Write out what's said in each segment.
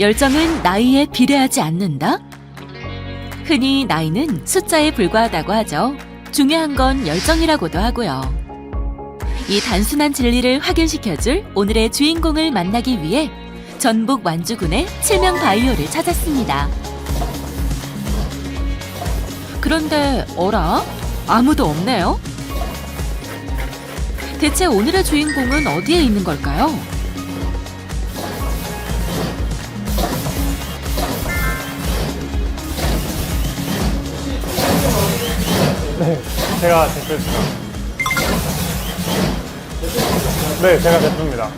열정은 나이에 비례하지 않는다? 흔히 나이는 숫자에 불과하다고 하죠. 중요한 건 열정이라고도 하고요. 이 단순한 진리를 확인시켜줄 오늘의 주인공을 만나기 위해 전북 완주군의 칠명 바이오를 찾았습니다. 그런데 어라? 아무도 없네요? 대체 오늘의 주인공은 어디에 있는 걸까요? 네, 제가 대표입니다. 네, 제가 대표입니다.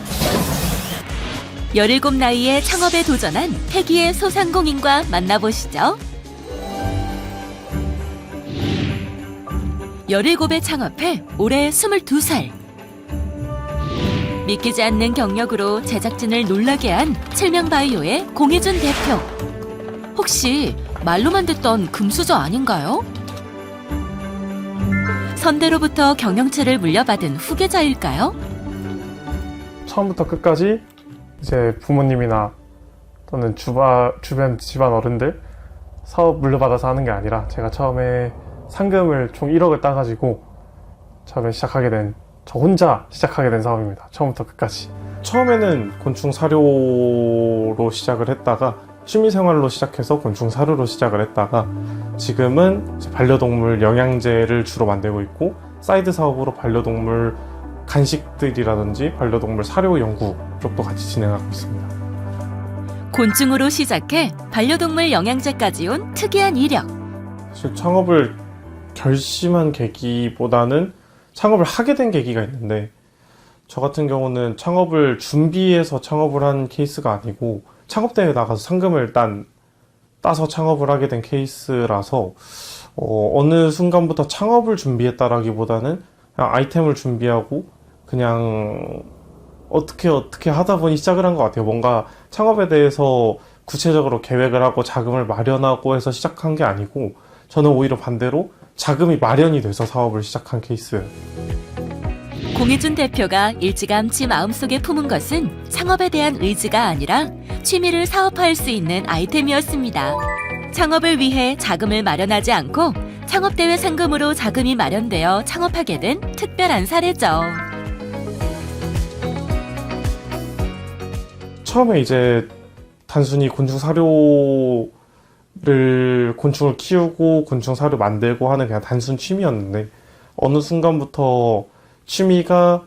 17 나이에 창업에 도전한 패기의 소상공인과 만나보시죠. 17에 창업해 올해 22살. 믿기지 않는 경력으로 제작진을 놀라게 한 칠명바이오의 공희준 대표. 혹시 말로만 듣던 금수저 아닌가요? 선대로부터 경영체를 물려받은 후계자일까요? 처음부터 끝까지 이제 부모님이나 또는 주변 집안 어른들 사업 물려받아서 하는 게 아니라 제가 처음에 상금을 총 1억을 따가지고 처음에 저 혼자 시작하게 된 사업입니다. 처음부터 끝까지. 처음에는 곤충 사료로 시작을 했다가 취미생활로 시작해서 곤충 사료로 시작을 했다가 지금은 반려동물 영양제를 주로 만들고 있고 사이드 사업으로 반려동물 간식들이라든지 반려동물 사료 연구 쪽도 같이 진행하고 있습니다. 곤충으로 시작해 반려동물 영양제까지 온 특이한 이력. 사실 창업을 결심한 계기보다는 창업을 하게 된 계기가 있는데 저 같은 경우는 창업을 준비해서 창업을 한 케이스가 아니고 창업대회에 나가서 상금을 따서 창업을 하게 된 케이스라서 어느 순간부터 창업을 준비했다라기보다는 그냥 아이템을 준비하고 그냥 어떻게 하다 보니 시작을 한 것 같아요. 뭔가 창업에 대해서 구체적으로 계획을 하고 자금을 마련하고 해서 시작한 게 아니고 저는 오히려 반대로 자금이 마련이 돼서 사업을 시작한 케이스예요. 공희준 대표가 일찌감치 마음속에 품은 것은 창업에 대한 의지가 아니라 취미를 사업화할 수 있는 아이템이었습니다. 창업을 위해 자금을 마련하지 않고 창업대회 상금으로 자금이 마련되어 창업하게 된 특별한 사례죠. 처음에 이제 단순히 곤충 사료를 곤충을 키우고 곤충 사료 만들고 하는 그냥 단순 취미였는데 어느 순간부터 취미가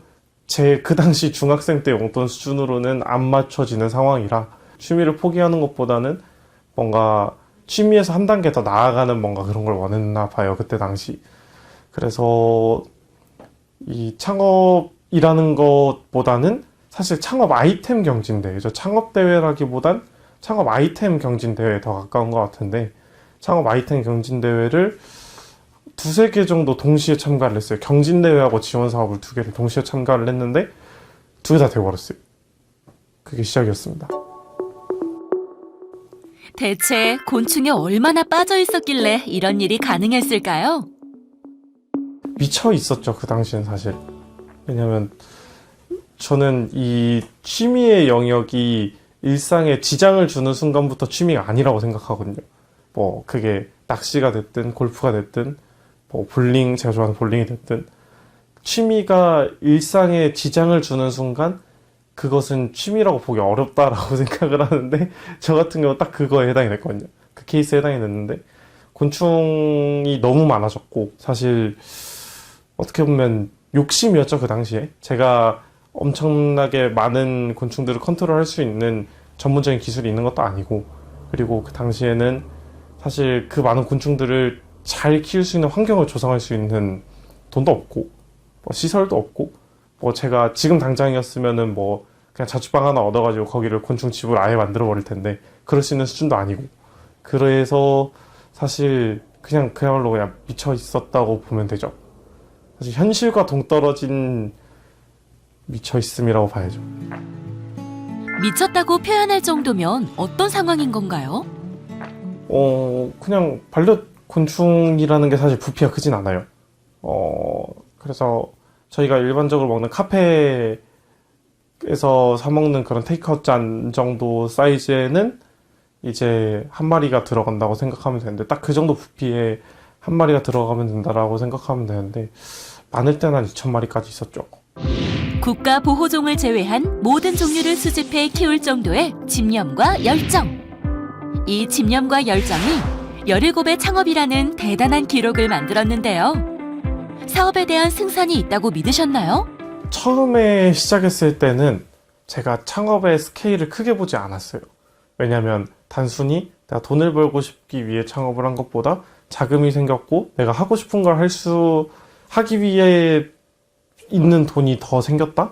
제 그 당시 중학생 때 용돈 수준으로는 안 맞춰지는 상황이라 취미를 포기하는 것보다는 뭔가 취미에서 한 단계 더 나아가는 뭔가 그런 걸 원했나 봐요, 그때 당시. 그래서 이 창업이라는 것보다는 사실 창업 아이템 경진대회죠. 창업대회라기보단 창업 아이템 경진대회에 더 가까운 것 같은데 창업 아이템 경진대회를 2-3개 정도 동시에 참가를 했어요. 경진대회하고 지원사업을 2개를 동시에 참가를 했는데 2개 다 되어버렸어요. 그게 시작이었습니다. 대체 곤충에 얼마나 빠져 있었길래 이런 일이 가능했을까요? 미쳐 있었죠, 그 당시엔 사실. 왜냐면 저는 이 취미의 영역이 일상에 지장을 주는 순간부터 취미가 아니라고 생각하거든요. 뭐 그게 낚시가 됐든 골프가 됐든 뭐 볼링, 제가 좋아하는 볼링이 됐든 취미가 일상에 지장을 주는 순간 그것은 취미라고 보기 어렵다라고 생각을 하는데 저 같은 경우 딱 그거에 해당이 됐거든요. 그 케이스에 해당이 됐는데 곤충이 너무 많아졌고 사실 어떻게 보면 욕심이었죠, 그 당시에. 제가 엄청나게 많은 곤충들을 컨트롤할 수 있는 전문적인 기술이 있는 것도 아니고 그리고 그 당시에는 사실 그 많은 곤충들을 잘 키울 수 있는 환경을 조성할 수 있는 돈도 없고 뭐 시설도 없고 뭐 제가 지금 당장이었으면은 뭐 그냥 자취방 하나 얻어가지고 거기를 곤충집을 아예 만들어 버릴 텐데 그럴 수 있는 수준도 아니고 그래서 사실 그야말로 그냥 미쳐 있었다고 보면 되죠. 사실 현실과 동떨어진 미쳐 있음이라고 봐야죠. 미쳤다고 표현할 정도면 어떤 상황인 건가요? 그냥 반려곤충이라는 게 사실 부피가 크진 않아요. 그래서 저희가 일반적으로 먹는 카페에서 사 먹는 그런 테이크아웃 잔 정도 사이즈에는 이제 한 마리가 들어간다고 생각하면 되는데, 딱 그 정도 부피에 한 마리가 들어가면 된다라고 생각하면 되는데, 많을 때는 한 2,000마리까지 있었죠. 국가 보호종을 제외한 모든 종류를 수집해 키울 정도의 집념과 열정. 이 집념과 열정이 17의 창업이라는 대단한 기록을 만들었는데요. 사업에 대한 승산이 있다고 믿으셨나요? 처음에 시작했을 때는 제가 창업의 스케일을 크게 보지 않았어요. 왜냐면 단순히 내가 돈을 벌고 싶기 위해 창업을 한 것보다 자금이 생겼고 내가 하고 싶은 걸 하기 위해 있는 돈이 더 생겼다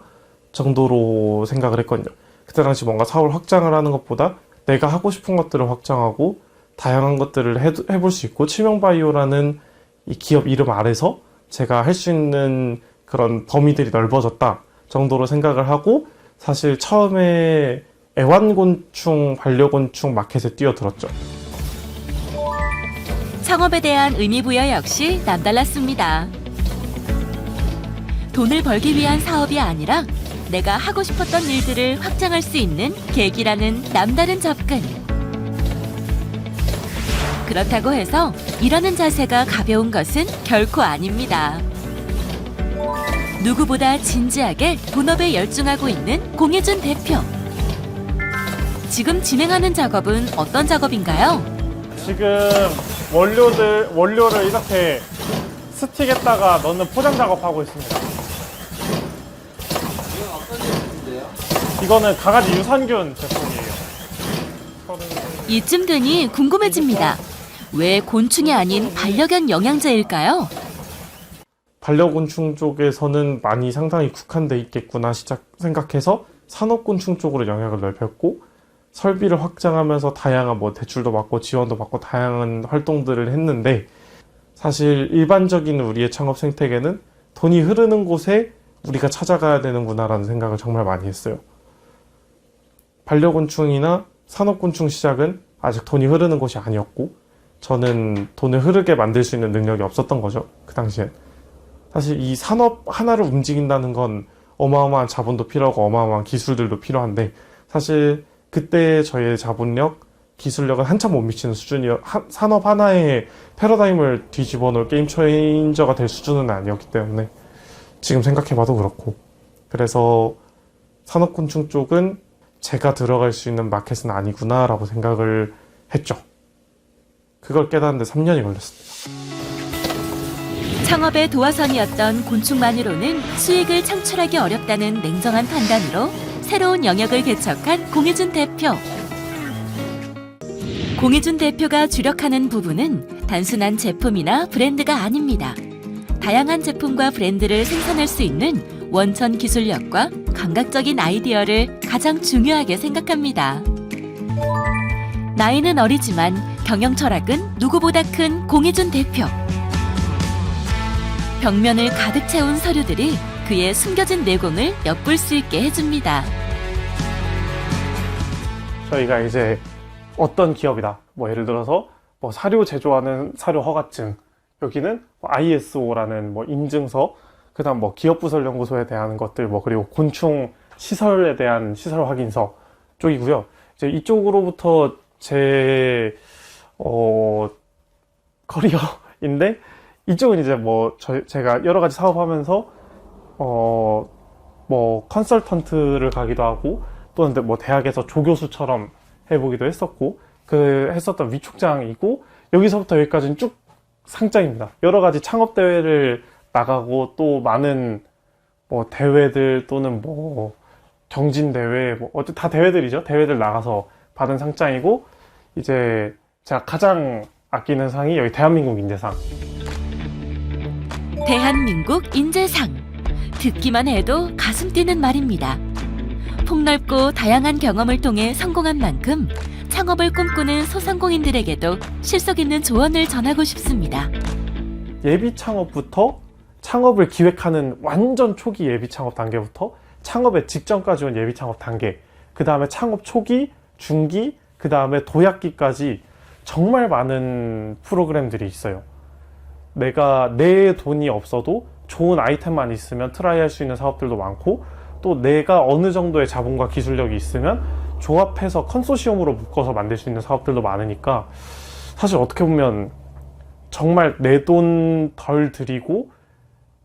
정도로 생각을 했거든요. 그때 당시 뭔가 사업을 확장을 하는 것보다 내가 하고 싶은 것들을 확장하고 다양한 것들을 해볼 수 있고, 칠명바이오라는 이 기업 이름 아래서 제가 할 수 있는 그런 범위들이 넓어졌다 정도로 생각을 하고, 사실 처음에 애완곤충, 반려곤충 마켓에 뛰어들었죠. 창업에 대한 의미부여 역시 남달랐습니다. 돈을 벌기 위한 사업이 아니라 내가 하고 싶었던 일들을 확장할 수 있는 계기라는 남다른 접근. 그렇다고 해서 일하는 자세가 가벼운 것은 결코 아닙니다. 누구보다 진지하게 본업에 열중하고 있는 공혜준 대표. 지금 진행하는 작업은 어떤 작업인가요? 지금 원료를 이렇게 스틱에다가 넣는 포장 작업하고 있습니다. 이거는 강아지 유산균 제품이에요. 이쯤 되니 궁금해집니다. 왜 곤충이 아닌 반려견 영양제일까요? 반려곤충 쪽에서는 많이 상당히 국한돼 있겠구나 생각해서 산업곤충 쪽으로 영역을 넓혔고, 설비를 확장하면서 다양한 대출도 받고 지원도 받고 다양한 활동들을 했는데, 사실 일반적인 우리의 창업 생태계는 돈이 흐르는 곳에 우리가 찾아가야 되는구나라는 생각을 정말 많이 했어요. 반려곤충이나 산업곤충 시작은 아직 돈이 흐르는 곳이 아니었고, 저는 돈을 흐르게 만들 수 있는 능력이 없었던 거죠, 그 당시엔. 사실 이 산업 하나를 움직인다는 건 어마어마한 자본도 필요하고 어마어마한 기술들도 필요한데, 사실 그때 저의 자본력, 기술력은 한참 못 미치는 수준이요. 산업 하나의 패러다임을 뒤집어 놓을 게임 체인저가 될 수준은 아니었기 때문에 지금 생각해봐도 그렇고, 그래서 산업곤충 쪽은 제가 들어갈 수 있는 마켓은 아니구나라고 생각을 했죠. 그걸 깨닫는데 3년이 걸렸습니다. 창업의 도화선이었던 곤충만으로는 수익을 창출하기 어렵다는 냉정한 판단으로 새로운 영역을 개척한 공혜준 대표. 공혜준 대표가 주력하는 부분은 단순한 제품이나 브랜드가 아닙니다. 다양한 제품과 브랜드를 생산할 수 있는 원천 기술력과 감각적인 아이디어를 가장 중요하게 생각합니다. 나이는 어리지만 경영 철학은 누구보다 큰 공혜준 대표. 벽면을 가득 채운 서류들이 그의 숨겨진 내공을 엿볼 수 있게 해줍니다. 저희가 이제 어떤 기업이다. 예를 들어서 사료 제조하는 사료 허가증, 여기는 ISO라는 인증서, 그다음 기업부설연구소에 대한 것들, 그리고 곤충 시설에 대한 시설 확인서 쪽이고요. 이제 이쪽으로부터 제 커리어인데, 이쪽은 이제 제가 여러 가지 사업하면서 컨설턴트를 가기도 하고, 또는 대학에서 조교수처럼 해보기도 했었고, 했었던 위촉장이고, 여기서부터 여기까지는 쭉 상장입니다. 여러 가지 창업 대회를 나가고, 또 많은 대회들 또는 경진 대회, 다 대회들이죠. 대회들 나가서 받은 상장이고, 이제 제가 가장 아끼는 상이 여기 대한민국 인재상. 대한민국 인재상. 듣기만 해도 가슴 뛰는 말입니다. 폭넓고 다양한 경험을 통해 성공한 만큼 창업을 꿈꾸는 소상공인들에게도 실속 있는 조언을 전하고 싶습니다. 예비 창업부터 창업을 기획하는 완전 초기 예비 창업 단계부터 창업의 직전까지 온 예비 창업 단계, 그 다음에 창업 초기, 중기, 그 다음에 도약기까지 정말 많은 프로그램들이 있어요. 내가 내 돈이 없어도 좋은 아이템만 있으면 트라이 할 수 있는 사업들도 많고, 또 내가 어느 정도의 자본과 기술력이 있으면 조합해서 컨소시엄으로 묶어서 만들 수 있는 사업들도 많으니까 사실 어떻게 보면 정말 내 돈 덜 들이고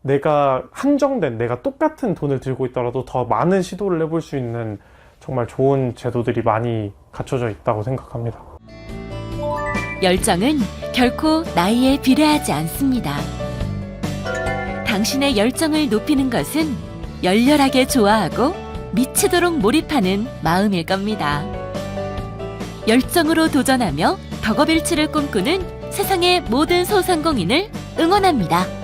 내가 한정된, 내가 똑같은 돈을 들고 있더라도 더 많은 시도를 해볼 수 있는 정말 좋은 제도들이 많이 갖춰져 있다고 생각합니다. 열정은 결코 나이에 비례하지 않습니다. 당신의 열정을 높이는 것은 열렬하게 좋아하고 미치도록 몰입하는 마음일 겁니다. 열정으로 도전하며 덕업일치를 꿈꾸는 세상의 모든 소상공인을 응원합니다.